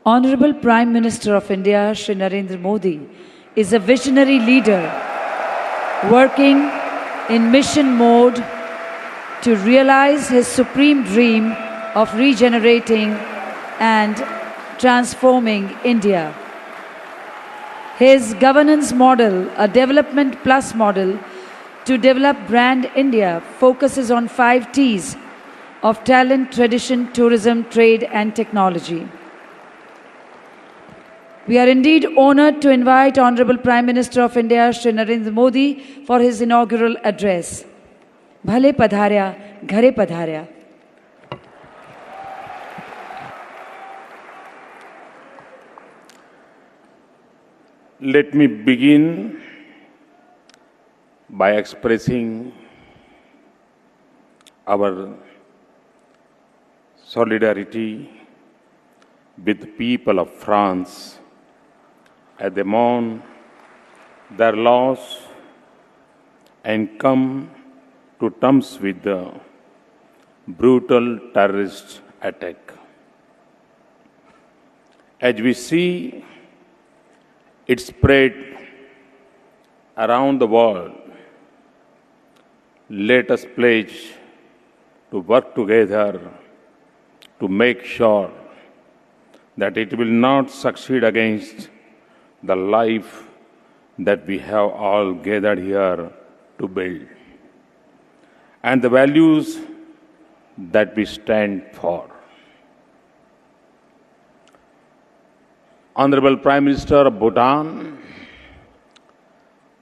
Honorable Prime Minister of India, Shri Narendra Modi, is a visionary leader working in mission mode to realize his supreme dream of regenerating and transforming India. His governance model, a development plus model to develop brand India, focuses on 5 T's of talent, tradition, tourism, trade and technology. We are indeed honored to invite Honorable Prime Minister of India, Shri Narendra Modi, for his inaugural address. Bhale padharya, ghare padharya. Let me begin by expressing our solidarity with the people of France as they mourn their loss and come to terms with the brutal terrorist attack. As we see it spread around the world, let us pledge to work together to make sure that it will not succeed against the life that we have all gathered here to build and the values that we stand for. Honorable Prime Minister of Bhutan,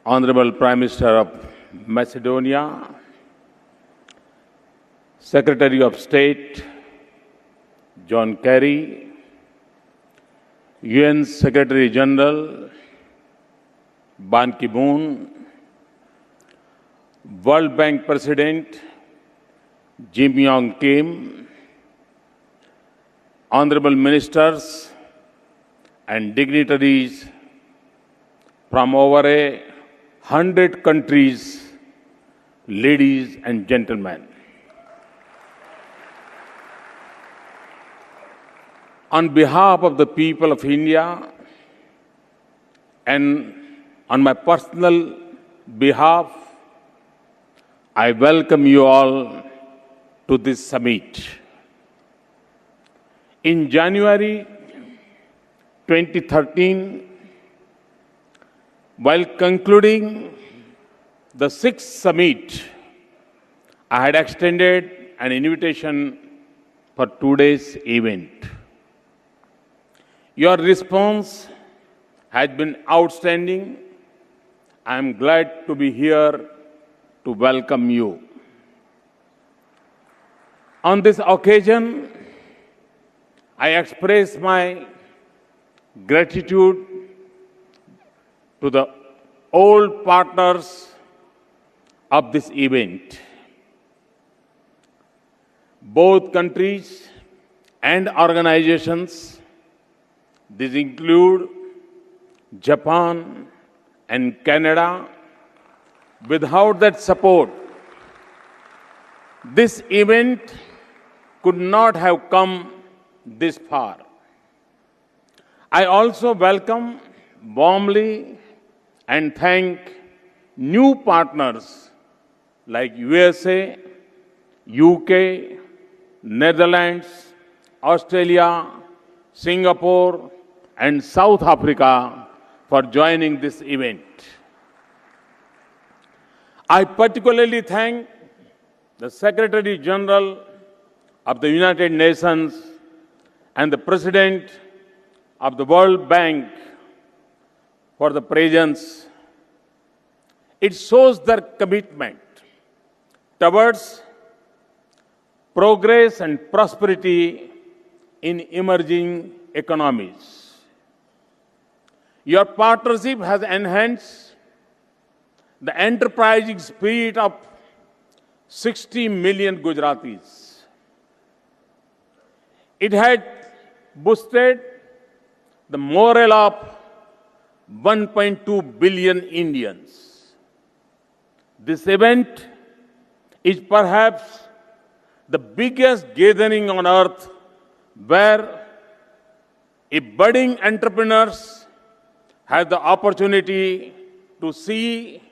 Honorable Prime Minister of Macedonia, Secretary of State John Kerry, UN Secretary General Ban Ki-moon, World Bank President Jim Yong Kim, Honorable Ministers and dignitaries from over 100 countries, ladies and gentlemen. On behalf of the people of India and on my personal behalf, I welcome you all to this summit. In January 2013, while concluding the 6th summit, I had extended an invitation for today's event. Your response has been outstanding. I am glad to be here to welcome you. On this occasion, I express my gratitude to the old partners of this event. Both countries and organizations, these include Japan and Canada. Without that support, this event could not have come this far. I also welcome warmly and thank new partners like USA, UK, Netherlands, Australia, Singapore, and South Africa for joining this event. I particularly thank the Secretary General of the United Nations and the President of the World Bank for the presence. It shows their commitment towards progress and prosperity in emerging economies. Your partnership has enhanced the enterprising spirit of 60 million Gujaratis. It had boosted the morale of 1.2 billion Indians. This event is perhaps the biggest gathering on earth where If budding entrepreneurs have the opportunity to see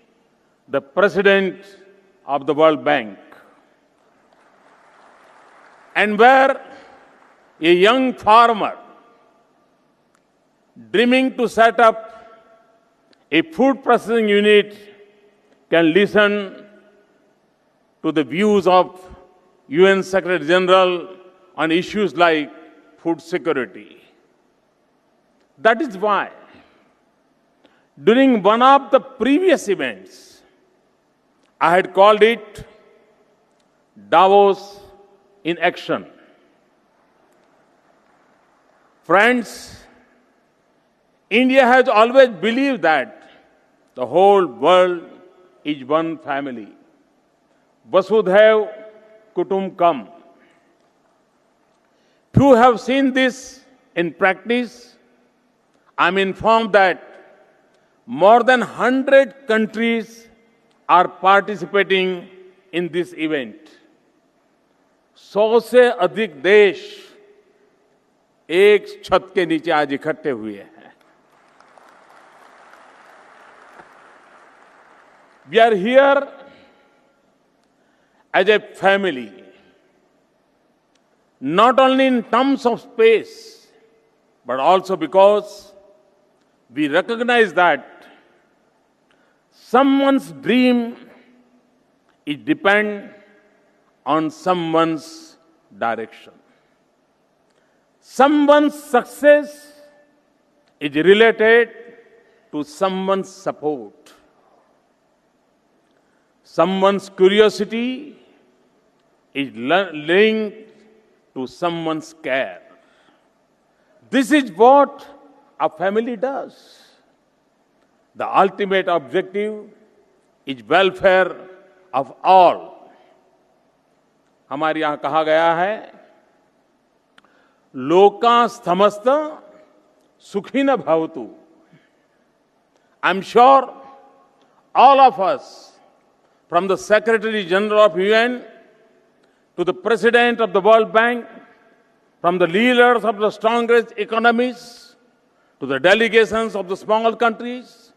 the President of the World Bank, and where a young farmer dreaming to set up a food processing unit can listen to the views of UN Secretary General on issues like food security. That is why, during one of the previous events, I had called it Davos in action. Friends, India has always believed that the whole world is one family. Vasudhaiv Kutumbakam. Few have seen this in practice. I'm informed that more than 100 countries are participating in this event. 100 से अधिक देश एक छत के नीचे आज इकट्ठे हुए हैं. We are here as a family, not only in terms of space, but also because we recognize that someone's dream is depend on someone's direction. Someone's success is related to someone's support. Someone's curiosity is linked to someone's care. This is what a family does. The ultimate objective is welfare of all. हमारे यहां कहा गया है, लोका समस्त सुखिन भवतु. I'm sure all of us, from the Secretary General of UN to the President of the World Bank, from the leaders of the strongest economies to the delegations of the small countries,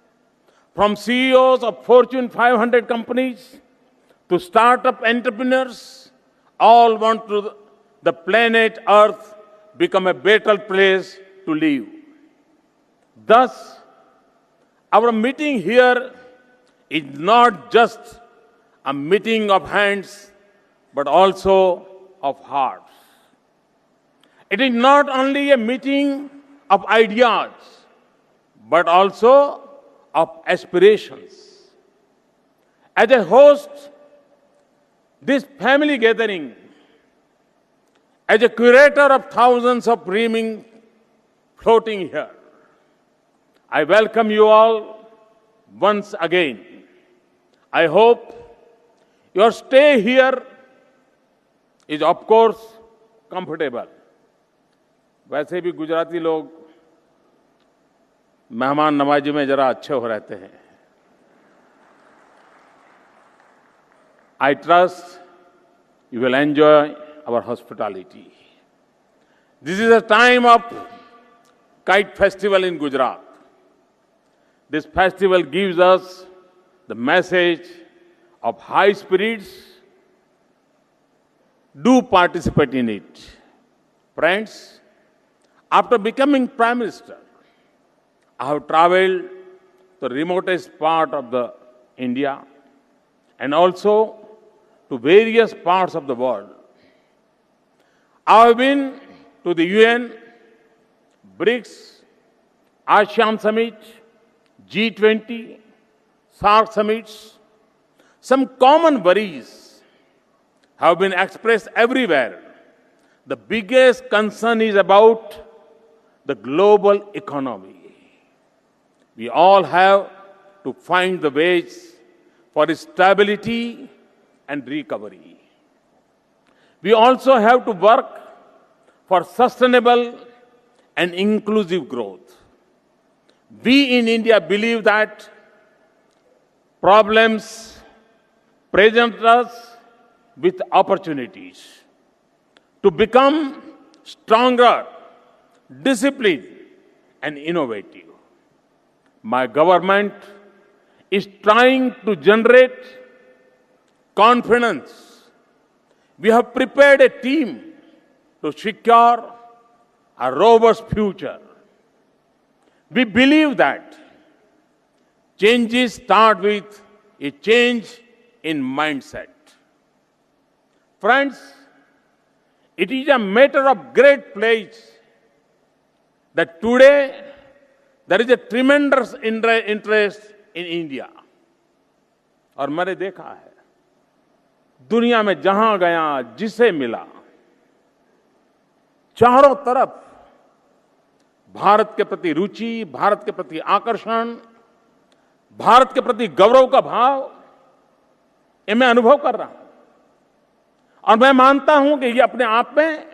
from CEOs of Fortune 500 companies to startup entrepreneurs, all want to the planet Earth become a better place to live. Thus, our meeting here is not just a meeting of hands, but also of hearts. It is not only a meeting of ideas, but also of aspirations. As a host, this family gathering, as a curator of thousands of dreaming floating here, I welcome you all once again. I hope your stay here is, of course, comfortable. वैसे भी गुजराती लोग मेहमान नवाजी में जरा अच्छे हो रहते हैं. I trust you will enjoy our hospitality. This is a time of kite festival in Gujarat. This festival gives us the message of high spirits. Do participate in it. Friends, after becoming Prime Minister, I have traveled to the remotest part of the India and also to various parts of the world. I have been to the UN, BRICS, ASEAN Summit, G20, SAARC summits. Some common worries have been expressed everywhere. The biggest concern is about the global economy. We all have to find the ways for stability and recovery. We also have to work for sustainable and inclusive growth. We in India believe that problems present us with opportunities. To become stronger, disciplined, and innovative. My government is trying to generate confidence. We have prepared a team to secure a robust future. We believe that changes start with a change in mindset. Friends, it is a matter of great place that today there is a tremendous interest in India. और मैंने देखा है दुनिया में जहां गया जिसे मिला चारों तरफ भारत के प्रति रुचि, भारत के प्रति आकर्षण, भारत के प्रति गौरव का भाव ये मैं अनुभव कर रहा हूं। और मैं मानता हूं कि ये अपने आप में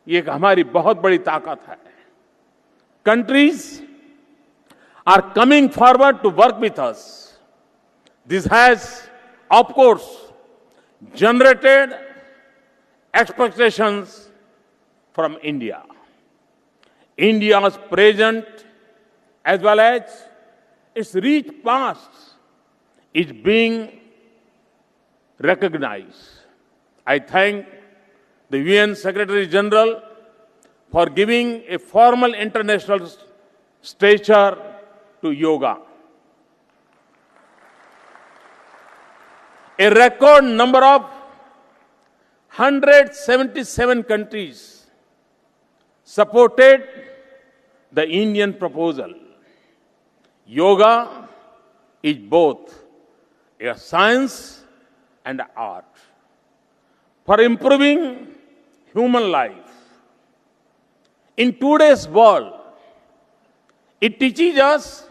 ये एक हमारी बहुत बड़ी ताकत है। Countries are coming forward to work with us. This has, of course, generated expectations from India. India's present as well as its rich past is being recognized. I thank the UN Secretary General for giving a formal international stature to yoga. A record number of 177 countries supported the Indian proposal. Yoga is both a science and an art for improving human life. In today's world, it teaches us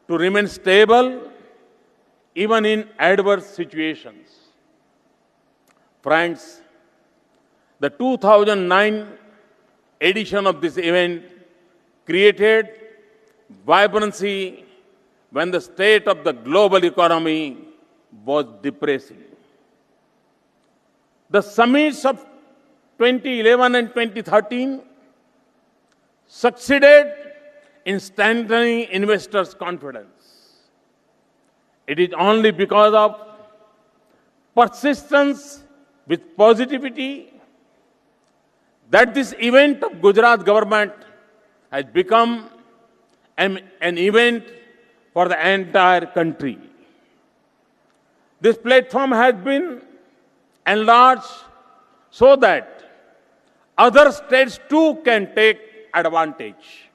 to remain stable even in adverse situations. Friends, the 2009 edition of this event created vibrancy when the state of the global economy was depressing. The summits of 2011 and 2013 succeeded in strengthening investors' confidence. It is only because of persistence with positivity that this event of Gujarat government has become an event for the entire country. This platform has been enlarged so that other states too can take advantage.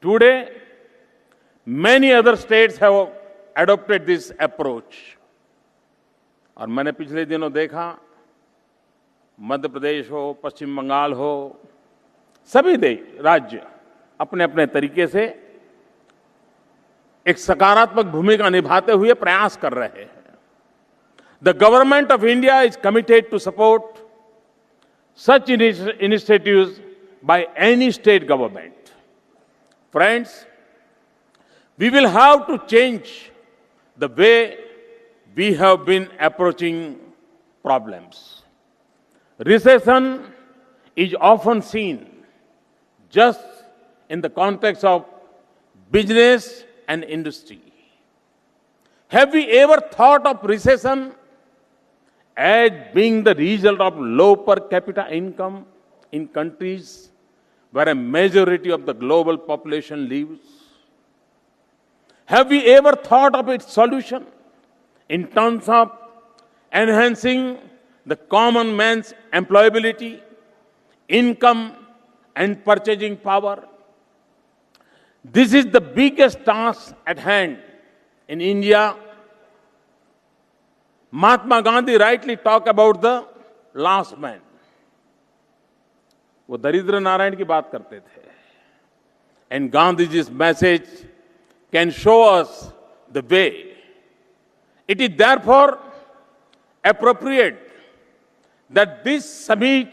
Today, many other states have adopted this approach. और मैंने पिछले दिनों देखा मध्य प्रदेश हो, पश्चिम बंगाल हो, सभी राज्य अपने अपने तरीके से एक सकारात्मक भूमिका निभाते हुए प्रयास कर रहे हैं. The government of India is committed to support such initiatives by any state government. Friends, we will have to change the way we have been approaching problems. Recession is often seen just in the context of business and industry. Have we ever thought of recession as being the result of low per capita income in countries where a majority of the global population lives? Have we ever thought of its solution in terms of enhancing the common man's employability, income, and purchasing power? This is the biggest task at hand in India. Mahatma Gandhi rightly talked about the last man. वो दरिद्र नारायण की बात करते थे. And Gandhiji's message can show us the way. It is therefore appropriate that this summit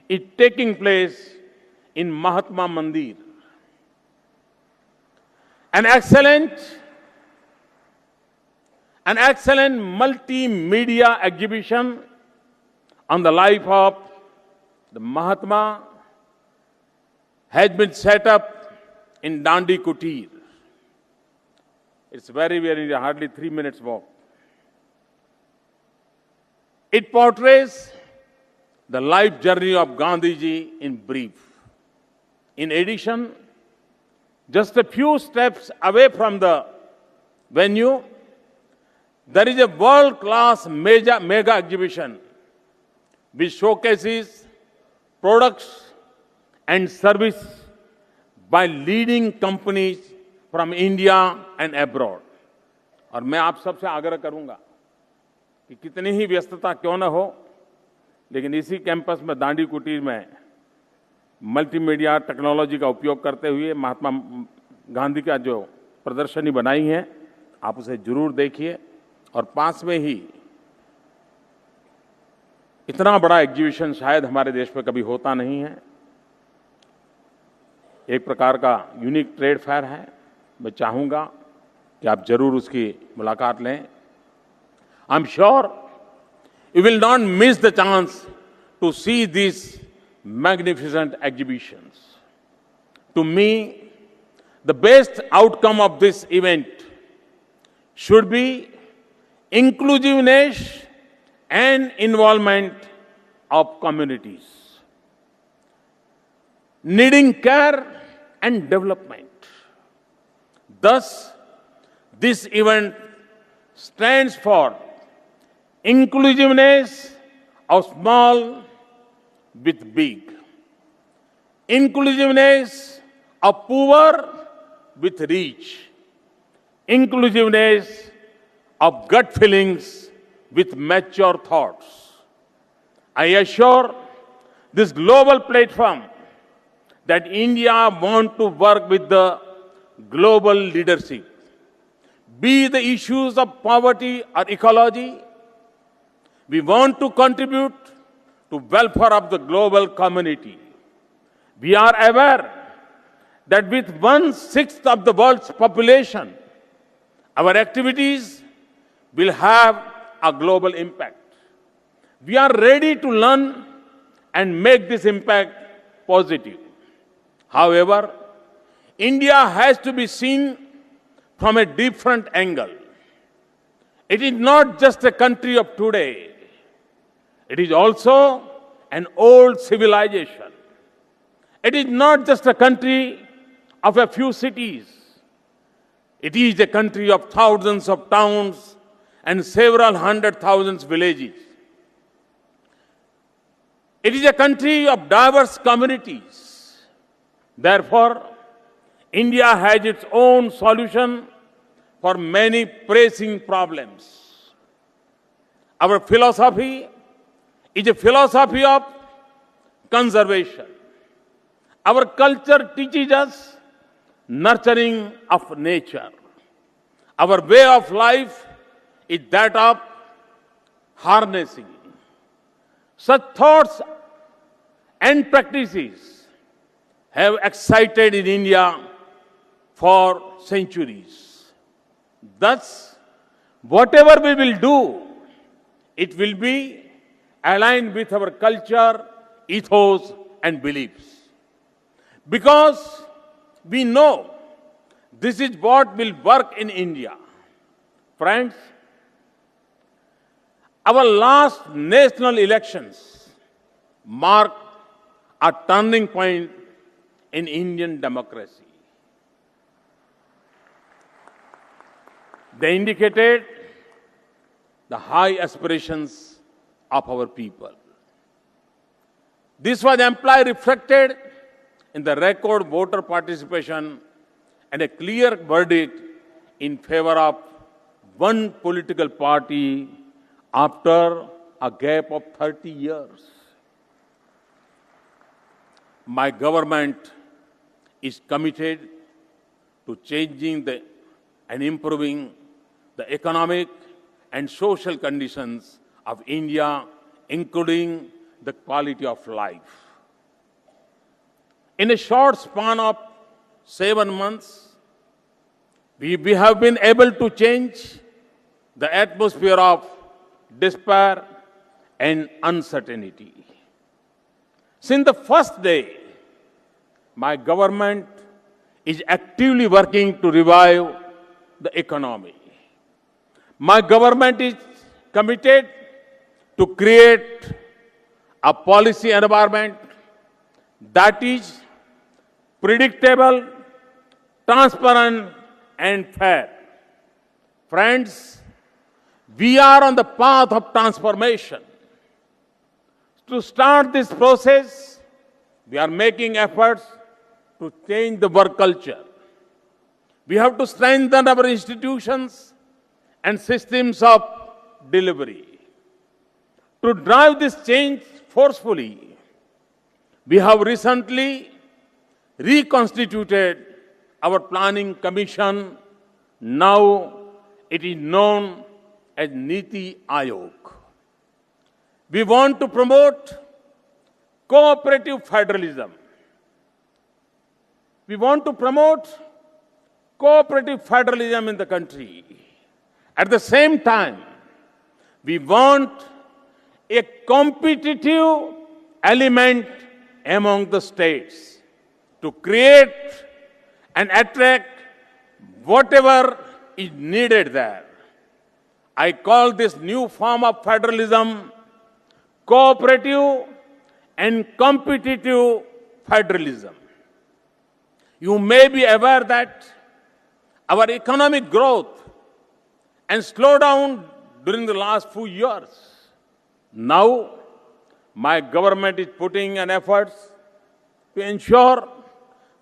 is taking place in Mahatma Mandir. An excellent multimedia exhibition on the life of the Mahatma has been set up in Dandi Kutir. It's very hardly 3 minutes walk. It portrays the life journey of Gandhiji in brief. In addition, just a few steps away from the venue, there is a world-class mega exhibition which showcases products and service by leading companies from India and abroad. और मैं आप सबसे आग्रह करूंगा कि कितनी ही व्यस्तता क्यों न हो, लेकिन इसी कैंपस में दांडी कुटीर में मल्टीमीडिया टेक्नोलॉजी का उपयोग करते हुए महात्मा गांधी का जो प्रदर्शनी बनाई है, आप उसे जरूर देखिए। और पास में ही इतना बड़ा एग्जीबिशन शायद हमारे देश में कभी होता नहीं है। एक प्रकार का यूनिक ट्रेड फेयर है। मैं चाहूंगा कि आप जरूर उसकी मुलाकात लें। I am sure you will not miss the chance to see this magnificent exhibitions. To me the best outcome of this event should be inclusiveness and involvement of communities, needing care and development. Thus, this event stands for inclusiveness of small with big, inclusiveness of poor with rich, inclusiveness of gut feelings with mature thoughts. I assure this global platform that India wants to work with the global leadership, be the issues of poverty or ecology. We want to contribute to welfare of the global community. We are aware that with 1/6 of the world's population, our activities will have a global impact. We are ready to learn and make this impact positive. However, India has to be seen from a different angle. It is not just a country of today. It is also an old civilization. It is not just a country of a few cities. It is a country of thousands of towns and several hundred thousands villages. It is a country of diverse communities. Therefore, India has its own solution for many pressing problems. Our philosophy is a philosophy of conservation. Our culture teaches us nurturing of nature. Our way of life is that of harnessing. Such thoughts and practices have excited in India for centuries. Thus, whatever we will do, it will be aligned with our culture, ethos, and beliefs. Because we know this is what will work in India. Friends, our last national elections marked a turning point in Indian democracy. They indicated the high aspirations of our people. This was amply reflected in the record voter participation and a clear verdict in favor of one political party after a gap of 30 years. My government is committed to changing and improving the economic and social conditions of India, including the quality of life. In a short span of 7 months, we have been able to change the atmosphere of despair and uncertainty. Since the first day, my government is actively working to revive the economy. My government is committed to create a policy environment that is predictable, transparent, and fair. Friends, we are on the path of transformation. To start this process, we are making efforts to change the work culture. We have to strengthen our institutions and systems of delivery. To drive this change forcefully, we have recently reconstituted our planning commission. Now it is known as Niti Aayog. We want to promote cooperative federalism. We want to promote cooperative federalism in the country. At the same time, we want a competitive element among the states to create and attract whatever is needed there. I call this new form of federalism cooperative and competitive federalism. You may be aware that our economic growth and slowdown during the last few years. Now, my government is putting an effort to ensure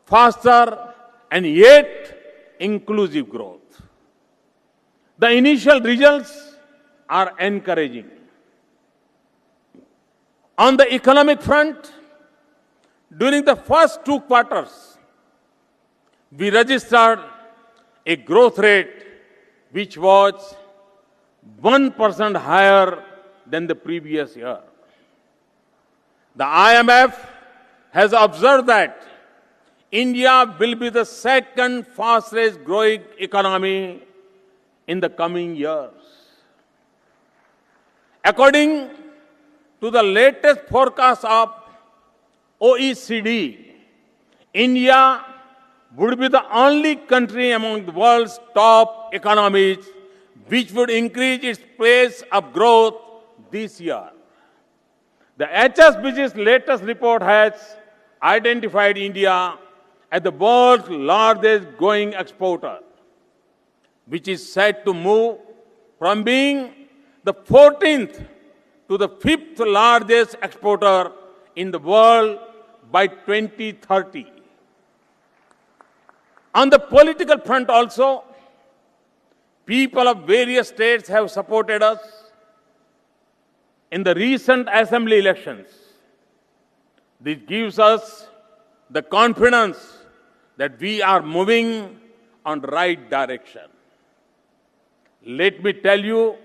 faster and yet inclusive growth. The initial results are encouraging. On the economic front, during the first 2 quarters, we registered a growth rate which was 1% higher than the previous year. The IMF has observed that India will be the second fastest growing economy in the coming years. According to the latest forecast of OECD, India would be the only country among the world's top economies which would increase its pace of growth this year. The HSBC's latest report has identified India as the world's largest growing exporter, which is set to move from being the 14th to the 5th largest exporter in the world by 2030. On the political front also, people of various states have supported us in the recent assembly elections. This gives us the confidence that we are moving on the right direction. Let me tell you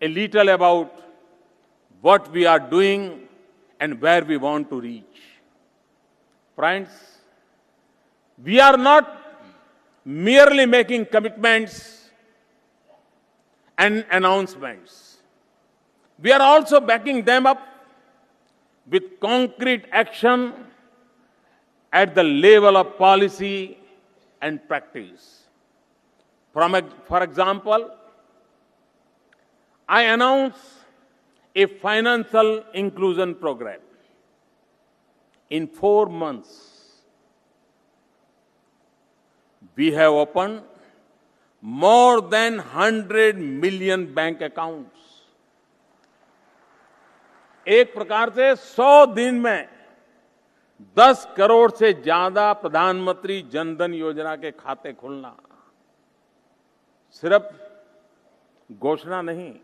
a little about what we are doing and where we want to reach. Friends, we are not merely making commitments and announcements. We are also backing them up with concrete action at the level of policy and practice. For example, I announced a financial inclusion program. In 4 months, we have opened more than 100 million bank accounts. एक प्रकार से 100 दिन में 10 करोड़ से ज्यादा प्रधानमंत्री जनधन योजना के खाते खुलना सिर्फ घोषणा नहीं,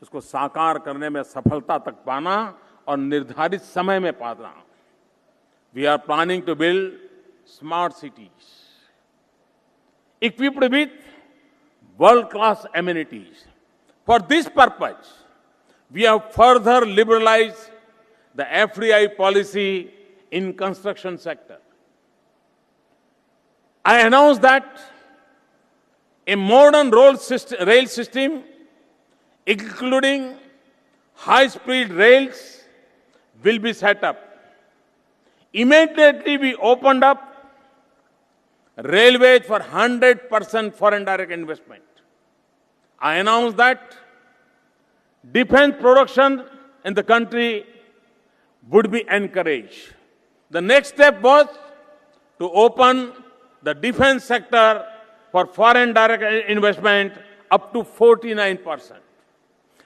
उसको साकार करने में सफलता तक पाना और निर्धारित समय में पाना. We are planning to build smart cities equipped with world-class amenities. For this purpose, we have further liberalized the FDI policy in construction sector. I announced that a modern rail system, including high-speed rails, will be set up. Immediately we opened up railways for 100% foreign direct investment. I announced that defense production in the country would be encouraged. The next step was to open the defense sector for foreign direct investment up to 49%.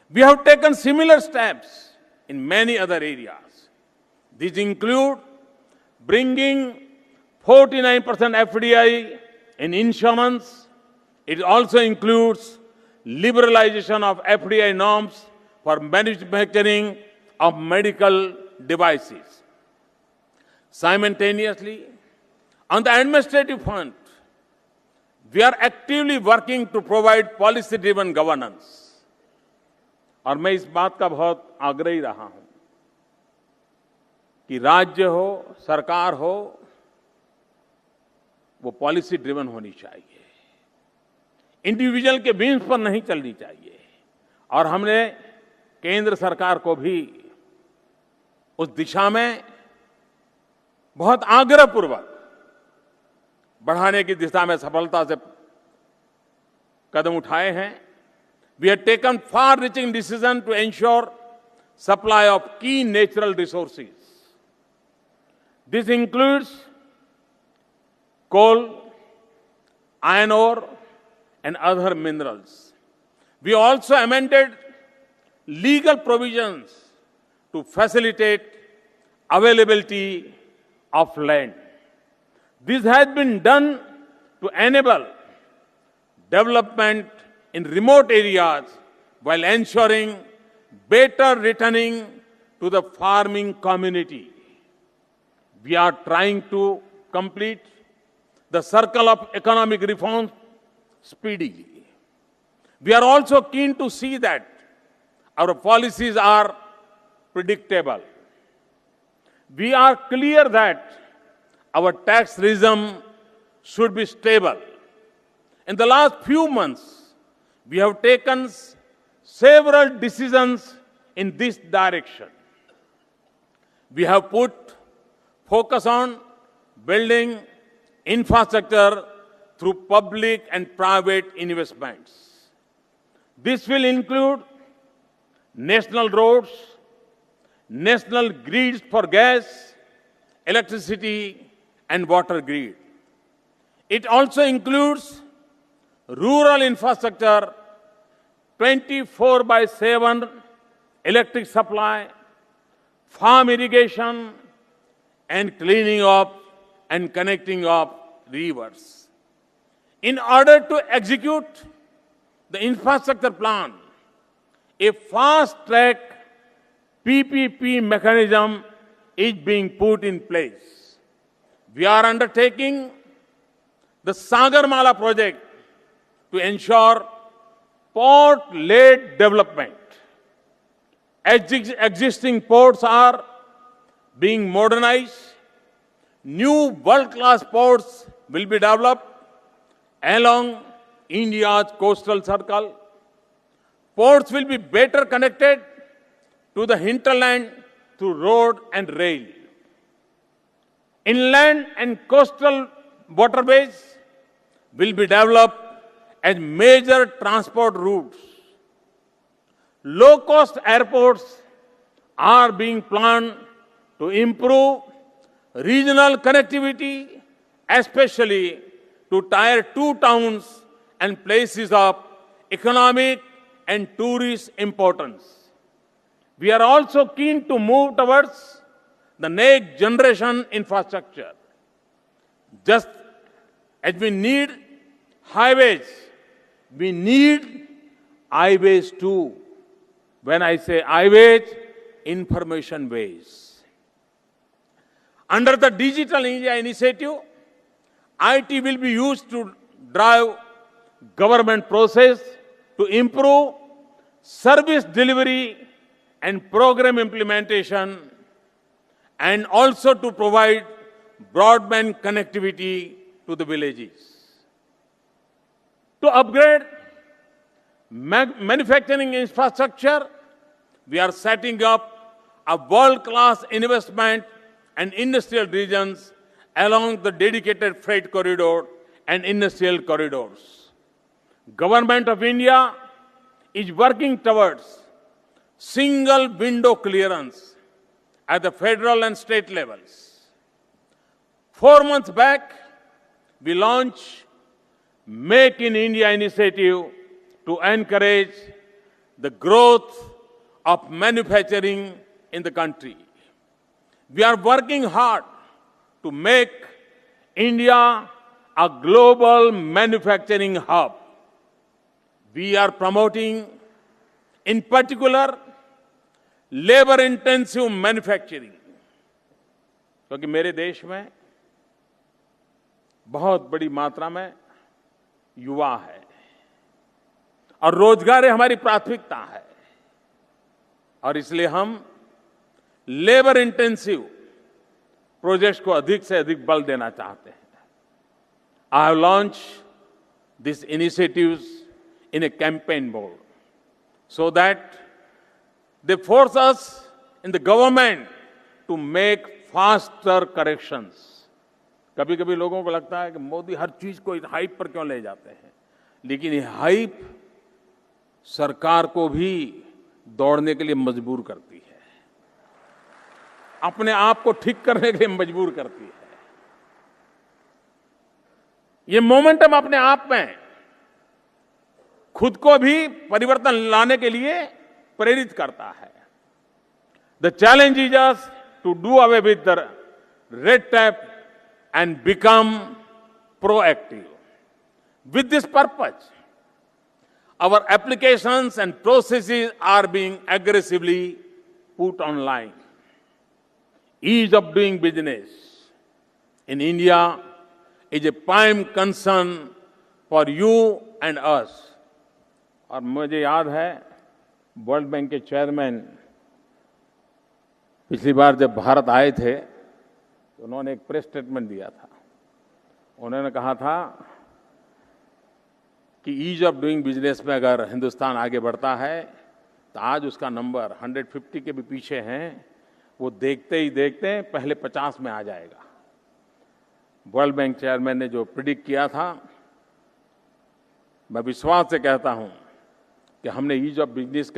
We have taken similar steps in many other areas. These include bringing 49% FDI in insurance. It also includes liberalization of FDI norms for manufacturing of medical devices. Simultaneously, on the administrative front, we are actively working to provide policy-driven governance. और मैं इस बात का बहुत आग्रही रहा हूं कि राज्य हो, सरकार हो, वो पॉलिसी ड्रिवन होनी चाहिए, इंडिविजुअल के बीन्स पर नहीं चलनी चाहिए। और हमने केंद्र सरकार को भी उस दिशा में बहुत आग्रहपूर्वक बढ़ाने की दिशा में सफलता से कदम उठाए हैं। We have taken far-reaching decisions to ensure supply of key natural resources. This includes coal, iron ore, and other minerals. We also amended legal provisions to facilitate availability of land. This has been done to enable development in remote areas while ensuring better returning to the farming community. We are trying to complete the circle of economic reforms speedily. We are also keen to see that our policies are predictable. We are clear that our tax regime should be stable. In the last few months, we have taken several decisions in this direction. We have put focus on building infrastructure through public and private investments. This will include national roads, national grids for gas, electricity, and water grid. It also includes rural infrastructure, 24/7 electric supply, farm irrigation, and cleaning up and connecting of rivers. In order to execute the infrastructure plan, a fast-track PPP mechanism is being put in place. We are undertaking the Sagarmala project to ensure port-led development. Existing ports are being modernized. New world-class ports will be developed along India's coastal circle. Ports will be better connected to the hinterland through road and rail. Inland and coastal waterways will be developed as major transport routes. Low-cost airports are being planned to improve regional connectivity, especially to Tier 2 towns and places of economic and tourist importance. We are also keen to move towards the next generation infrastructure. Just as we need highways, we need highways too. When I say highways, information ways. Under the Digital India initiative, IT will be used to drive government process to improve service delivery and program implementation, and also to provide broadband connectivity to the villages. To upgrade manufacturing infrastructure, we are setting up a world-class investment and industrial regions along the dedicated freight corridor and industrial corridors. Government of India is working towards single window clearance at the federal and state levels. 4 months back, we launched Make in India initiative to encourage the growth of manufacturing in the country. We are working hard to make India a global manufacturing hub. We are promoting, in particular, labor-intensive manufacturing. क्योंकि मेरे देश में बहुत बड़ी मात्रा में युवा है और रोजगार हमारी प्राथमिकता है और इसलिए हम लेबर इंटेंसिव प्रोजेक्ट्स को अधिक से अधिक बल देना चाहते हैं. I have launched these initiatives in a campaign mode so that they force us in the government to make faster corrections. कभी-कभी लोगों को लगता है कि मोदी हर चीज को इस हाइप पर क्यों ले जाते हैं, लेकिन ये हाइप सरकार को भी दौड़ने के लिए मजबूर करती है, अपने आप को ठीक करने के लिए मजबूर करती है. ये मोमेंटम अपने आप में खुद को भी परिवर्तन लाने के लिए प्रेरित करता है. The challenge is us to do away with the red tape and become proactive. With this purpose, our applications and processes are being aggressively put online. Ease of doing business in India is a prime concern for you and us. और मुझे याद है world bank के chairman पिछली बार जब भारत आए थे तो उन्होंने एक प्रेस स्टेटमेंट दिया था. उन्होंने कहा था कि ईज ऑफ डूइंग बिजनेस में अगर हिंदुस्तान आगे बढ़ता है तो आज उसका नंबर 150 के भी पीछे हैं, वो देखते ही देखते पहले 50 में आ जाएगा. वर्ल्ड बैंक चेयरमैन ने जो प्रिडिक्ट किया था, मैं विश्वास से कहता हूं कि हमने ईज ऑफ बिजनेस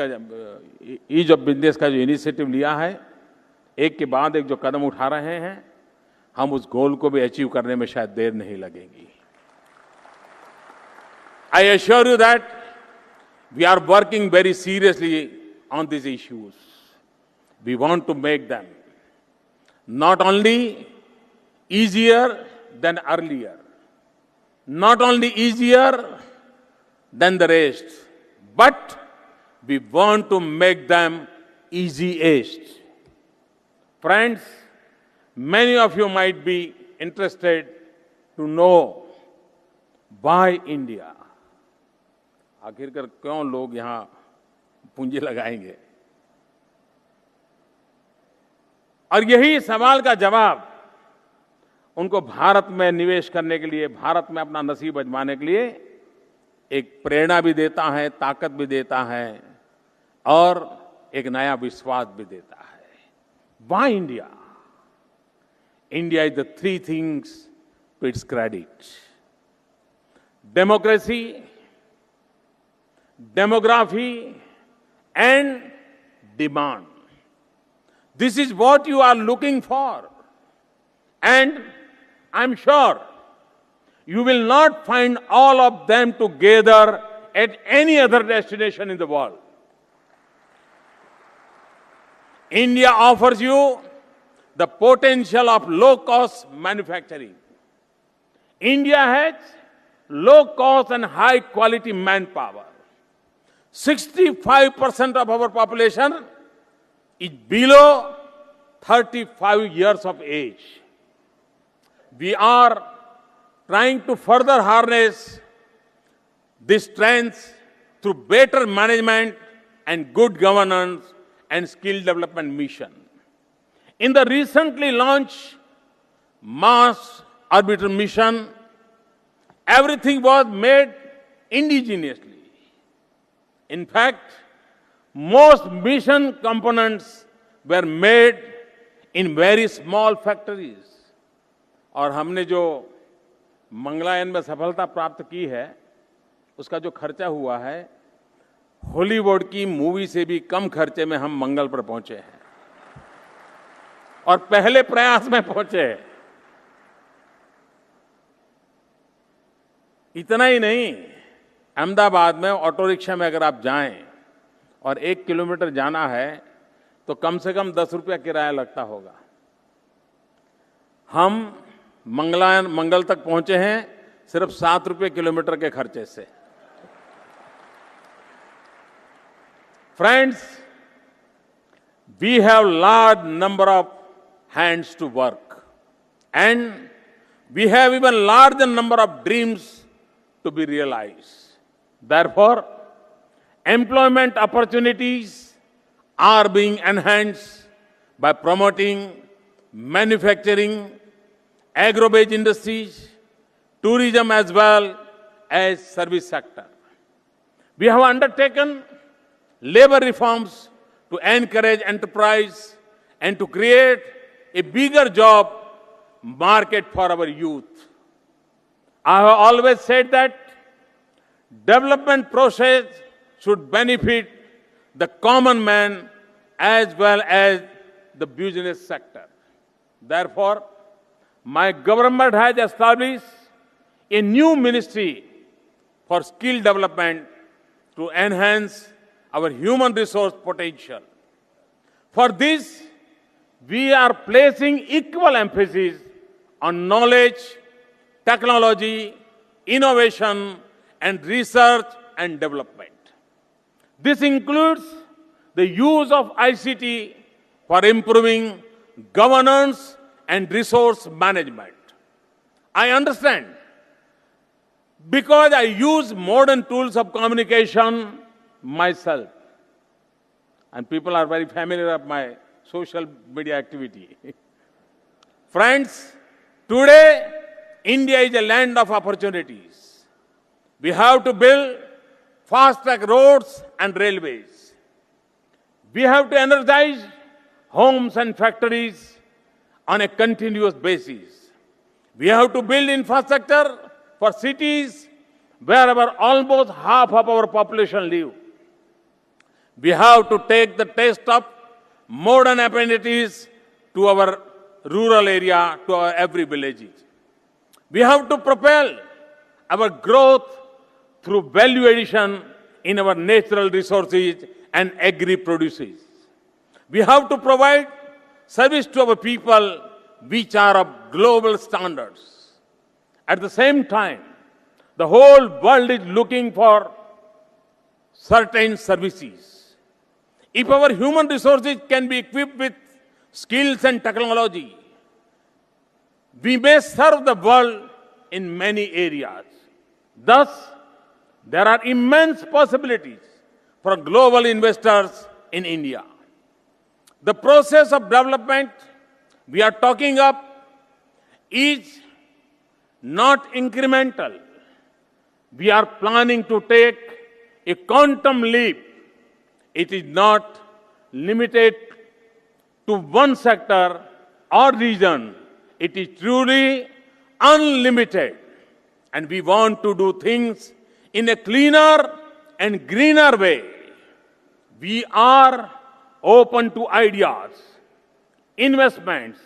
का जो इनिशिएटिव लिया है, एक के बाद एक जो कदम उठा रहे हैं, हम उस गोल को भी अचीव करने में शायद देर नहीं लगेगी. I assure you that we are working very seriously on these issues. We want to make them not only easier than earlier, not only easier than the rest, but we want to make them easiest. Friends, many of you might be interested to know why India. आखिरकार क्यों लोग यहां पूंजी लगाएंगे? और यही सवाल का जवाब उनको भारत में निवेश करने के लिए, भारत में अपना नसीब आजमाने के लिए एक प्रेरणा भी देता है, ताकत भी देता है और एक नया विश्वास भी देता है. Why India? India is the three things to its credit: democracy, demography, and demand. This is what you are looking for. And I'm sure you will not find all of them together at any other destination in the world. India offers you the potential of low-cost manufacturing. India has low-cost and high-quality manpower. 65% of our population is below 35 years of age. We are trying to further harness these strengths through better management and good governance and skill development mission. In the recently launched Mars Orbiter mission, everything was made indigenously. In fact, most mission components were made in very small factories. और हमने जो मंगलायन में सफलता प्राप्त की है, उसका जो खर्चा हुआ है, हॉलीवुड की मूवी से भी कम खर्चे में हम मंगल पर पहुंचे हैं और पहले प्रयास में पहुंचे हैं। इतना ही नहीं, अहमदाबाद में ऑटो रिक्शा में अगर आप जाएं और 1 किलोमीटर जाना है तो कम से कम 10 रुपया किराया लगता होगा। हम मंगल तक पहुंचे हैं सिर्फ 7 रुपये किलोमीटर के खर्चे से। Friends, we have large number of hands to work and we have even larger number of dreams to be realized. Therefore, employment opportunities are being enhanced by promoting manufacturing, agro-based industries, tourism as well as service sector. We have undertaken labor reforms to encourage enterprise and to create a bigger job market for our youth. I have always said that development process should benefit the common man as well as the business sector. Therefore, my government has established a new ministry for skill development to enhance our human resource potential. For this, we are placing equal emphasis on knowledge, technology, innovation, and research and development. This includes the use of ICT for improving governance and resource management. I understand because I use modern tools of communication myself, and people are very familiar with my social media activity. Friends, today India is a land of opportunities. We have to build fast-track roads and railways. We have to energize homes and factories on a continuous basis. We have to build infrastructure for cities wherever almost half of our population live. We have to take the taste of modern amenities to our rural area, to our every village. We have to propel our growth through value addition in our natural resources and agri-produces. We have to provide service to our people which are of global standards. At the same time, the whole world is looking for certain services. If our human resources can be equipped with skills and technology, we may serve the world in many areas. Thus, there are immense possibilities for global investors in India. The process of development we are talking of is not incremental. We are planning to take a quantum leap. It is not limited to one sector or region. It is truly unlimited. And we want to do things in a cleaner and greener way. We are open to ideas, investments,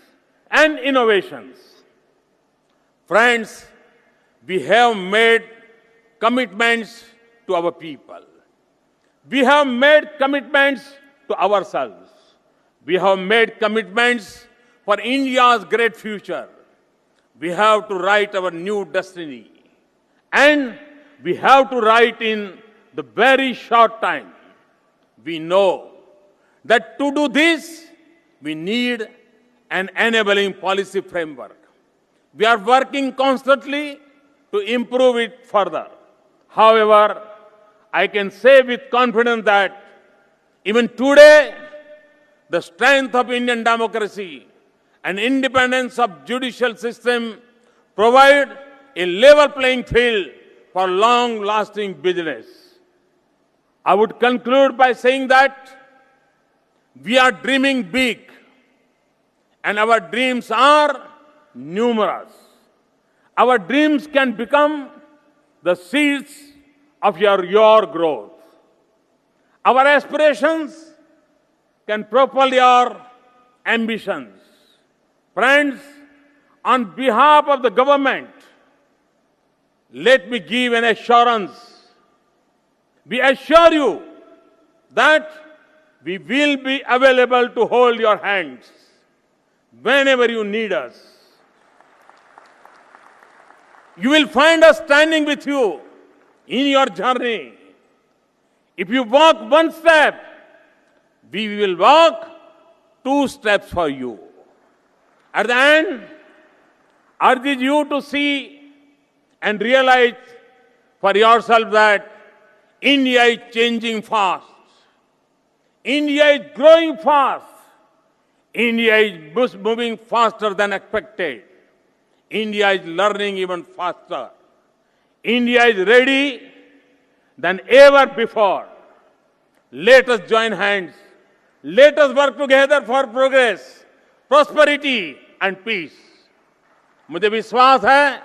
and innovations. Friends, we have made commitments to our people. We have made commitments to ourselves. We have made commitments for India's great future. We have to write our new destiny. And we have to write in the very short time. We know that to do this, we need an enabling policy framework. We are working constantly to improve it further. However, I can say with confidence that even today, the strength of Indian democracy and independence of judicial system provide a level playing field for long-lasting business. I would conclude by saying that we are dreaming big and our dreams are numerous. Our dreams can become the seeds of your growth. Our aspirations can propel your ambitions. Friends, on behalf of the government, let me give an assurance. We assure you that we will be available to hold your hands whenever you need us. You will find us standing with you in your journey. If you walk one step, we will walk 2 steps for you. At the end, I urge you to see and realize for yourself that India is changing fast. India is growing fast. India is moving faster than expected. India is learning even faster. India is ready than ever before. Let us join hands. Let us work together for progress, prosperity and peace. मुझे विश्वास है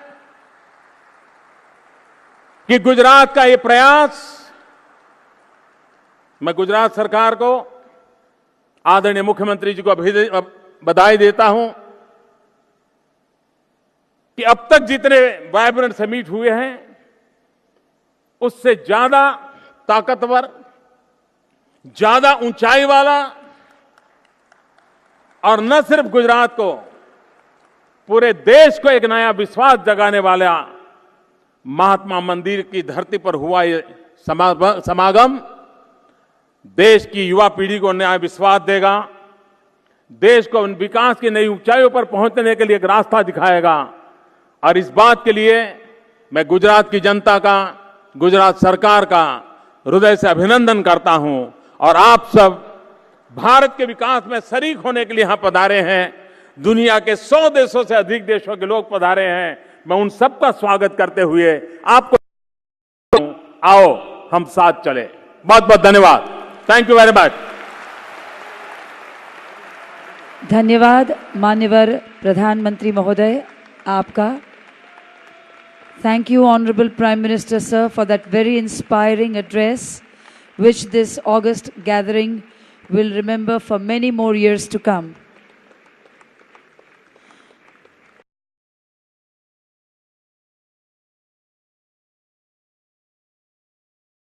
कि गुजरात का ये प्रयास, मैं गुजरात सरकार को, आदरणीय मुख्यमंत्री जी को बधाई देता हूं कि अब तक जितने वाइब्रेंट समिट हुए हैं उससे ज्यादा ताकतवर, ज्यादा ऊंचाई वाला और न सिर्फ गुजरात को, पूरे देश को एक नया विश्वास जगाने वाला महात्मा मंदिर की धरती पर हुआ ये समागम देश की युवा पीढ़ी को नया विश्वास देगा, देश को विकास की नई ऊंचाइयों पर पहुंचने के लिए एक रास्ता दिखाएगा। और इस बात के लिए मैं गुजरात की जनता का, गुजरात सरकार का हृदय से अभिनंदन करता हूं। और आप सब भारत के विकास में शरीक होने के लिए यहां पधारे हैं। दुनिया के 100 देशों से अधिक देशों के लोग पधारे हैं। मैं उन सबका स्वागत करते हुए आपको, आओ हम साथ चले। बहुत बहुत धन्यवाद। Thank you very much. धन्यवाद मान्यवर प्रधानमंत्री महोदय आपका। Thank you, Honorable Prime Minister, sir, for that very inspiring address, which this August gathering will remember for many more years to come.